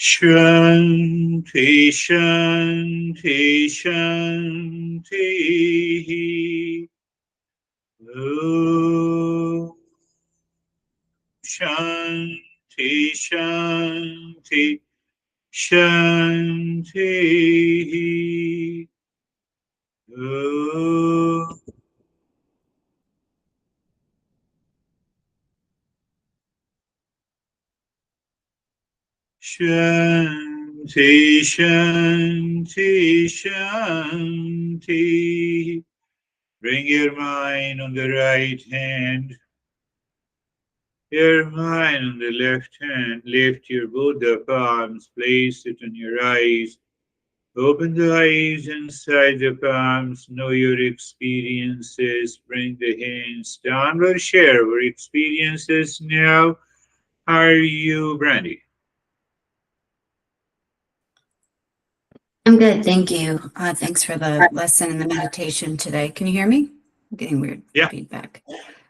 S1: Shanti, Shanti, Shanti. Om Shanti, Shanti, Shanti. Om Shanti, Shanti, Shanti. Bring your mind on the right hand, your mind on the left hand. Lift your both the palms, place it on your eyes. Open the eyes inside the palms, know your experiences, bring the hands downward, share our experiences now. Are you ready?
S2: I'm good, thank you. Thanks for the lesson and the meditation today. Can you hear me? I'm getting weird
S1: Yeah.
S2: feedback.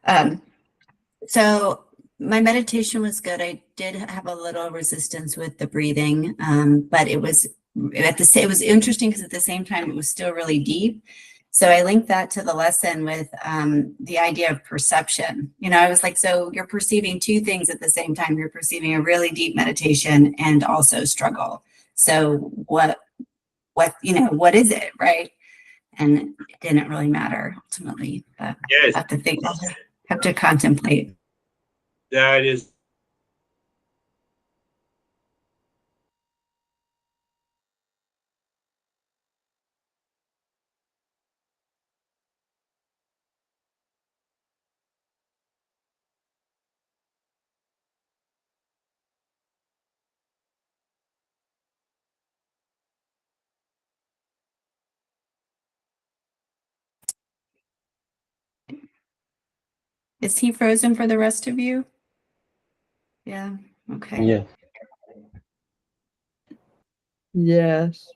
S2: Um, so my meditation was good. I did have a little resistance with the breathing, but it was it was interesting because at the same time it was still really deep. So I linked that to the lesson with the idea of perception. You know, I was like, so you're perceiving two things at the same time. You're perceiving a really deep meditation and also struggle. So what is it, right? And it didn't really matter ultimately, but
S1: Yes,
S2: I have to think, have to contemplate.
S1: that is.
S2: Is he frozen for the rest of you? Yeah. Okay.
S3: Yeah.
S4: Yes.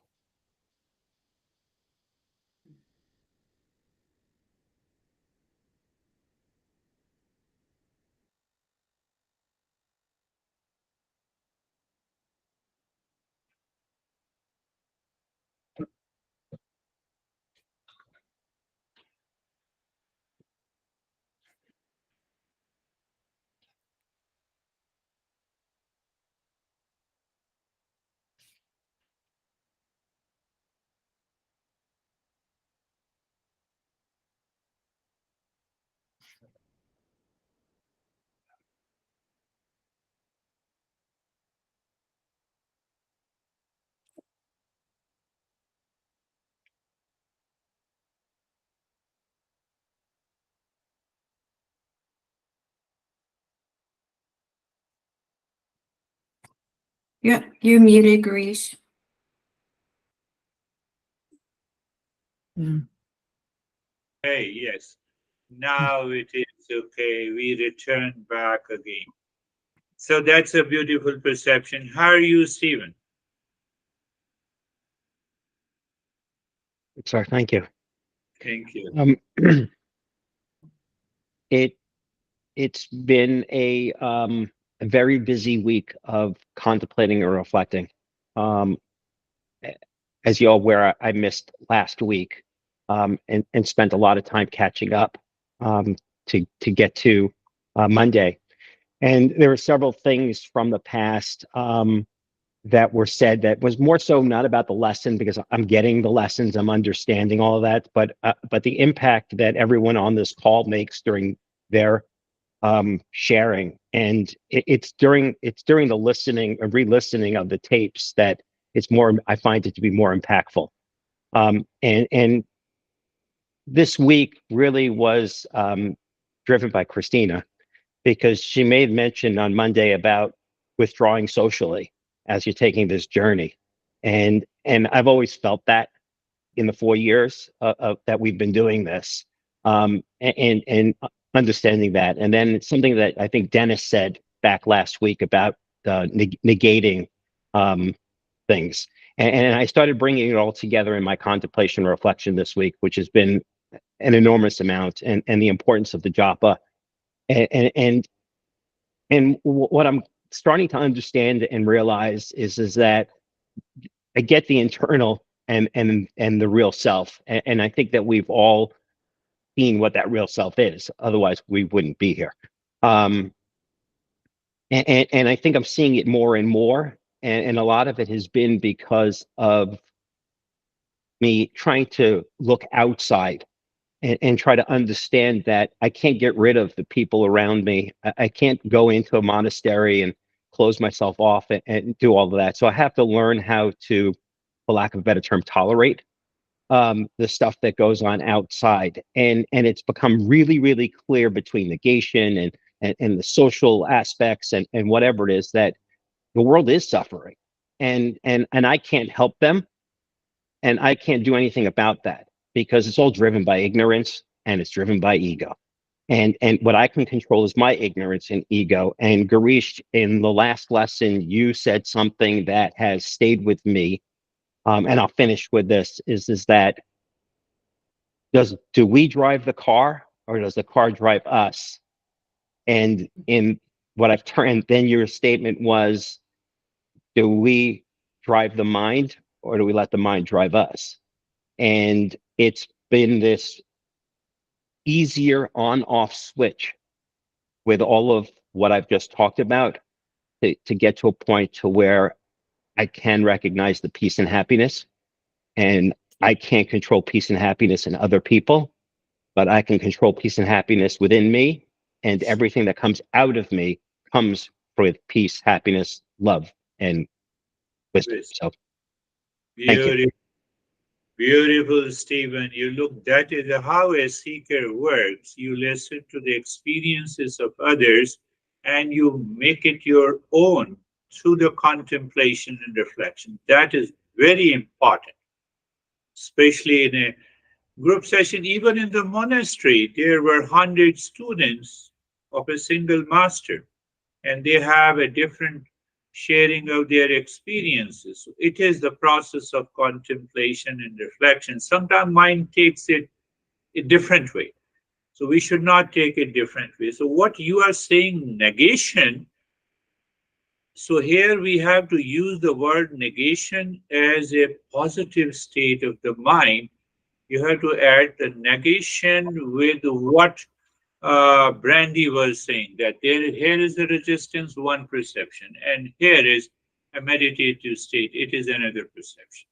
S2: You're muted, Girish.
S4: Mm.
S1: Hey, yes. Now it is okay. We return back again. So that's a beautiful perception. How are you, Stephen?
S3: Sorry. Thank you.
S1: Thank you.
S3: Um, it it's been a very busy week of contemplating and reflecting. Um, as you're aware, I missed last week, and spent a lot of time catching up, um, to get to Monday. And there were several things from the past, that were said that was more so not about the lesson, because I'm getting the lessons, I'm understanding all of that, but the impact that everyone on this call makes during their sharing. And it's during the listening or re-listening of the tapes that I find it to be more impactful. And this week really was driven by Christina, because she made mention on Monday about withdrawing socially as you're taking this journey. And I've always felt that in the 4 years that we've been doing this, and understanding that. And then it's something that I think Dennis said back last week about negating things. And I started bringing it all together in my contemplation reflection this week, which has been an enormous amount, and the importance of the japa. And what I'm starting to understand and realize is that I get the internal and the real self, and I think that we've all seen what that real self is. Otherwise, we wouldn't be here. Um, and I think I'm seeing it more and more, and a lot of it has been because of me trying to look outside and try to understand that I can't get rid of the people around me. I can't go into a monastery and close myself off and do all of that. So I have to learn how to, for lack of a better term, tolerate the stuff that goes on outside. And it's become really, really clear between negation and the social aspects and whatever it is, that the world is suffering. And I can't help them, And I can't do anything about that because it's all driven by ignorance and it's driven by ego. And what I can control is my ignorance and ego. And Girish, in the last lesson, you said something that has stayed with me. And I'll finish with this: is that do we drive the car or does the car drive us? And in what I've turned, then your statement was, do we drive the mind or do we let the mind drive us? And it's been this easier on-off switch with all of what I've just talked about to get to a point to where I can recognize the peace and happiness. And I can't control peace and happiness in other people, but I can control peace and happiness within me. And everything that comes out of me comes with peace, happiness, love, and wisdom. So thank you.
S1: Beautiful, beautiful, Stephen. You look, that is how a seeker works. You listen to the experiences of others and you make it your own through the contemplation and reflection. That is very important, especially in a group session. Even in the monastery, there were 100 students of a single master, and they have a different sharing of their experiences. So it is the process of contemplation and reflection. Sometimes mind takes it a different way. So we should not take it different way. So what you are saying, negation. So here we have to use the word negation as a positive state of the mind. You have to add the negation with what Brandy was saying, that here is the resistance, one perception, and here is a meditative state, it is another perception.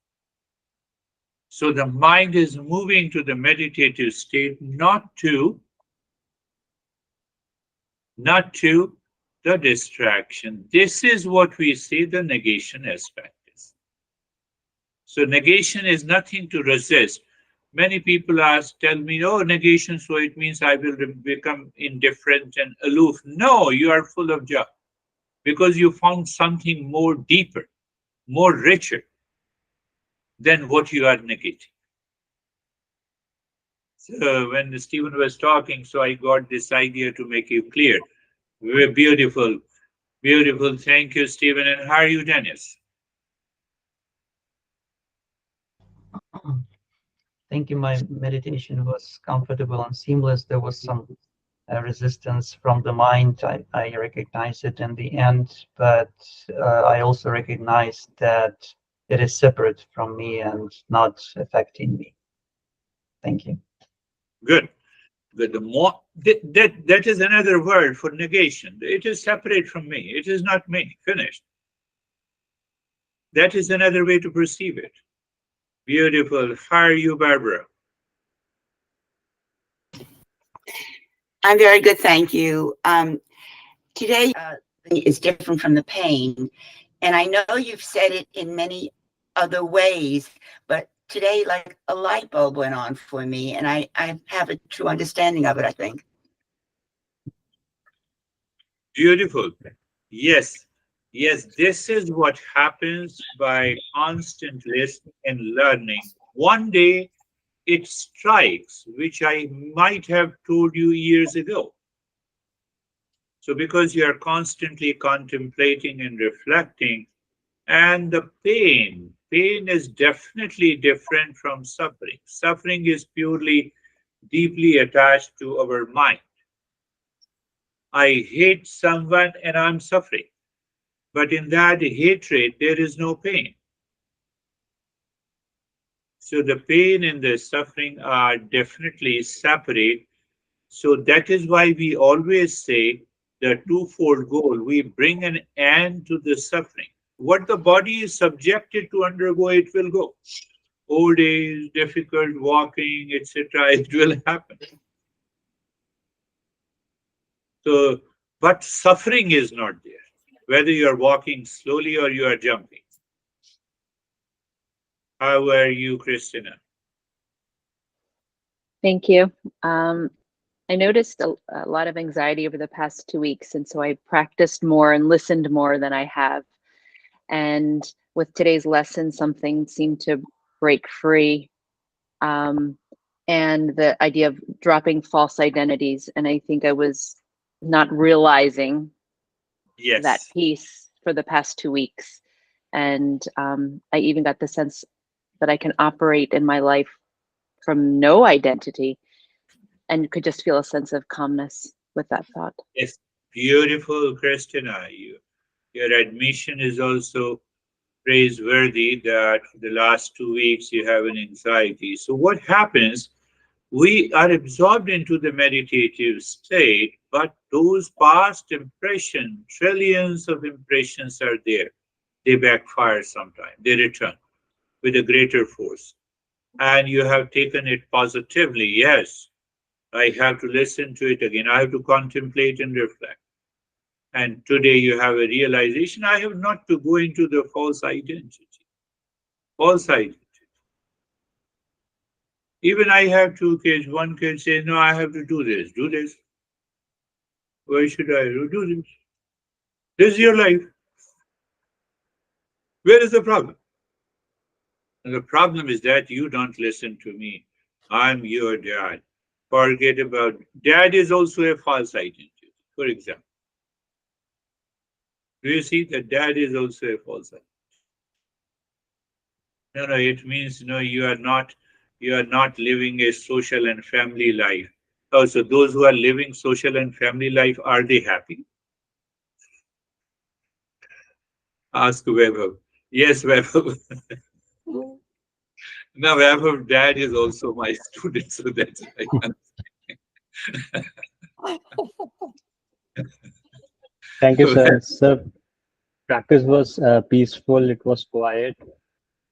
S1: So the mind is moving to the meditative state, not to the distraction. This is what we say the negation aspect is. So negation is nothing to resist. Many people tell me, oh, negation, so it means I will become indifferent and aloof. No, you are full of joy because you found something more deeper, more richer than what you are negating. So when Stephen was talking, so I got this idea to make it clear. Very beautiful, beautiful. Thank you, Stephen. And how are you, Dennis?
S5: Thank you. My meditation was comfortable and seamless. There was some resistance from the mind. I recognize it in the end, but I also recognize that it is separate from me and not affecting me. Thank you.
S1: Good. Good. That is another word for negation. It is separate from me. It is not me. Finished. That is another way to perceive it. Beautiful. How are you, Barbara?
S6: I'm very good, thank you. Today is different from the pain, and I know you've said it in many other ways, but today, like a light bulb went on for me, and I have a true understanding of it, I think.
S1: Beautiful. Yes. Yes, this is what happens by constant listening and learning. One day it strikes, which I might have told you years ago. So because you are constantly contemplating and reflecting, and the pain is definitely different from suffering. Suffering is purely deeply attached to our mind. I hate someone and I'm suffering. But in that hatred, there is no pain. So the pain and the suffering are definitely separate. So that is why we always say the twofold goal. We bring an end to the suffering. What the body is subjected to undergo, it will go. Old age, difficult walking, etc., it will happen. So, but suffering is not there, whether you are walking slowly or you are jumping. How are you, Christina?
S7: Thank you. I noticed a lot of anxiety over the past 2 weeks, and so I practiced more and listened more than I have. And with today's lesson, something seemed to break free, and the idea of dropping false identities. And I think I was not realizing that
S1: Yes.
S7: piece for the past 2 weeks. And I even got the sense that I can operate in my life from no identity and could just feel a sense of calmness with that thought.
S1: Yes. Beautiful, Christina. Your admission is also praiseworthy that the last 2 weeks you have an anxiety. So what happens? We are absorbed into the meditative state, but those past impressions, trillions of impressions are there. They backfire sometimes. They return with a greater force. And you have taken it positively. Yes, I have to listen to it again. I have to contemplate and reflect. And today you have a realization, I have not to go into the false identity. False identity. Even I have two kids. One kid says, no, I have to do this. Do this. Why should I do this? This is your life. Where is the problem? And the problem is that you don't listen to me. I'm your dad. Forget about dad is also a false identity, for example. Do you see that dad is also a false identity? No, it means no, you are not living a social and family life. Oh, so those who are living social and family life, are they happy? Ask Vaibhav. Yes, Vaibhav. Now, Vaibhav, dad is also my student, so that's why I'm
S8: Thank you, sir. Sir, practice was peaceful, it was quiet.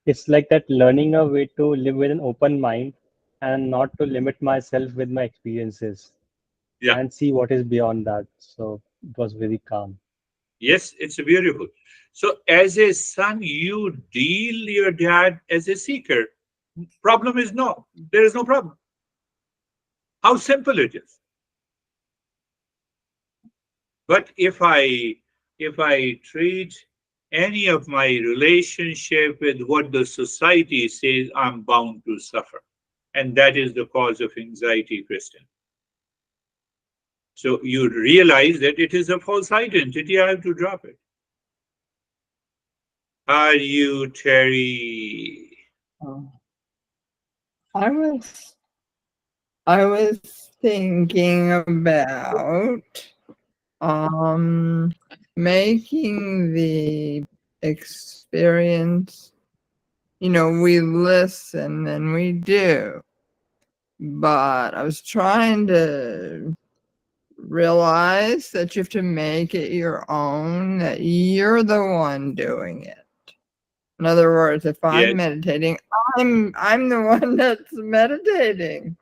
S8: It's like that learning a way to live with an open mind and not to limit myself with my experiences
S1: yeah.
S8: and see what is beyond that. So it was very calm.
S1: Yes, it's beautiful. So, as a son, you deal your dad as a seeker. Problem is no, there is no problem. How simple it is. But if I treat any of my relationship with what the society says, I'm bound to suffer. And that is the cause of anxiety, Kristen. So you realize that it is a false identity, I have to drop it. Are you, Terry?
S4: I was thinking about making the experience, we listen and we do, but I was trying to realize that you have to make it your own, that you're the one doing it. In other words, if I'm
S1: Yes.
S4: meditating, I'm the one that's meditating.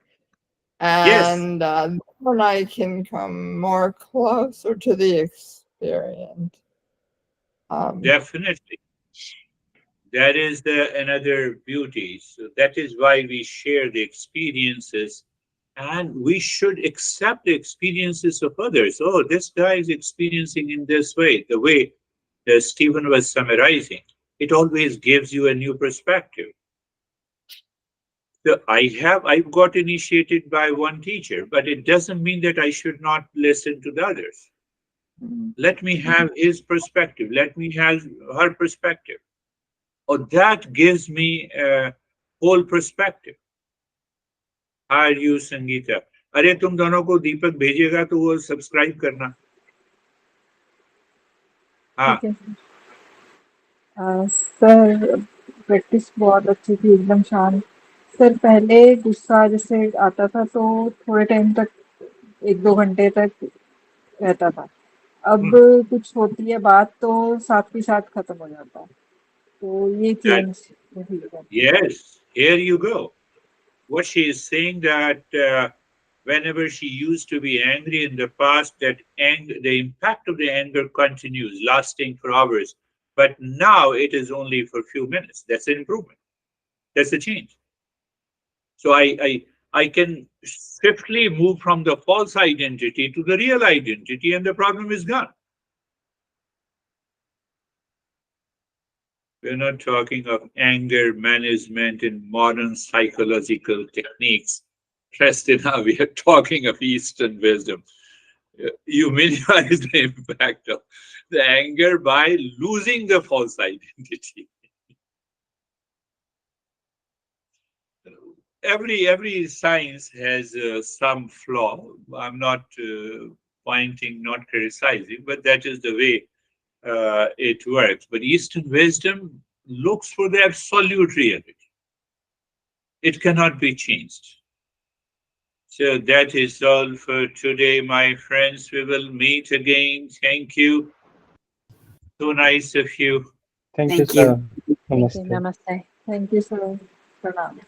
S1: Yes.
S4: And then I can come more closer to the experience.
S1: Definitely. That is another beauty. So that is why we share the experiences, and we should accept the experiences of others. Oh, this guy is experiencing in this way, the way that Stephen was summarizing. It always gives you a new perspective. So I've got initiated by one teacher, but it doesn't mean that I should not listen to the others. Let me have his perspective. Let me have her perspective. Or that gives me a whole perspective. Are you, Sangeeta? अरे तुम दोनों को दीपक भेजेगा तो वो subscribe करना. हाँ.
S9: ठीक है सर प्रैक्टिस बहुत अच्छी थी एकदम शांत सर पहले गुस्सा जैसे आता था तो थोड़े टाइम तक 1-2 घंटे तक रहता था अब कुछ होती है बात तो साथ ही साथ खत्म हो जाता है तो ये
S1: That,
S9: चेंज है
S1: yes, here you go. What she is saying that whenever she used to be angry in the past, that the impact of the anger continues, lasting for hours. But now it is only for a few minutes. That's an improvement. That's a change. So I can swiftly move from the false identity to the real identity, and the problem is gone. We're not talking of anger management in modern psychological techniques. Tristina, we are talking of Eastern wisdom. You minimize the impact of the anger by losing the false identity. Every science has some flaw. I'm not pointing, not criticizing, but that is the way it works. But Eastern wisdom looks for the absolute reality. It cannot be changed. So that is all for today, my friends. We will meet again. Thank you. So nice of you.
S8: Thank you,
S6: Thank you.
S8: sir.
S7: Thank you.
S8: Namaste.
S7: Namaste.
S9: Thank you, sir. Pranam.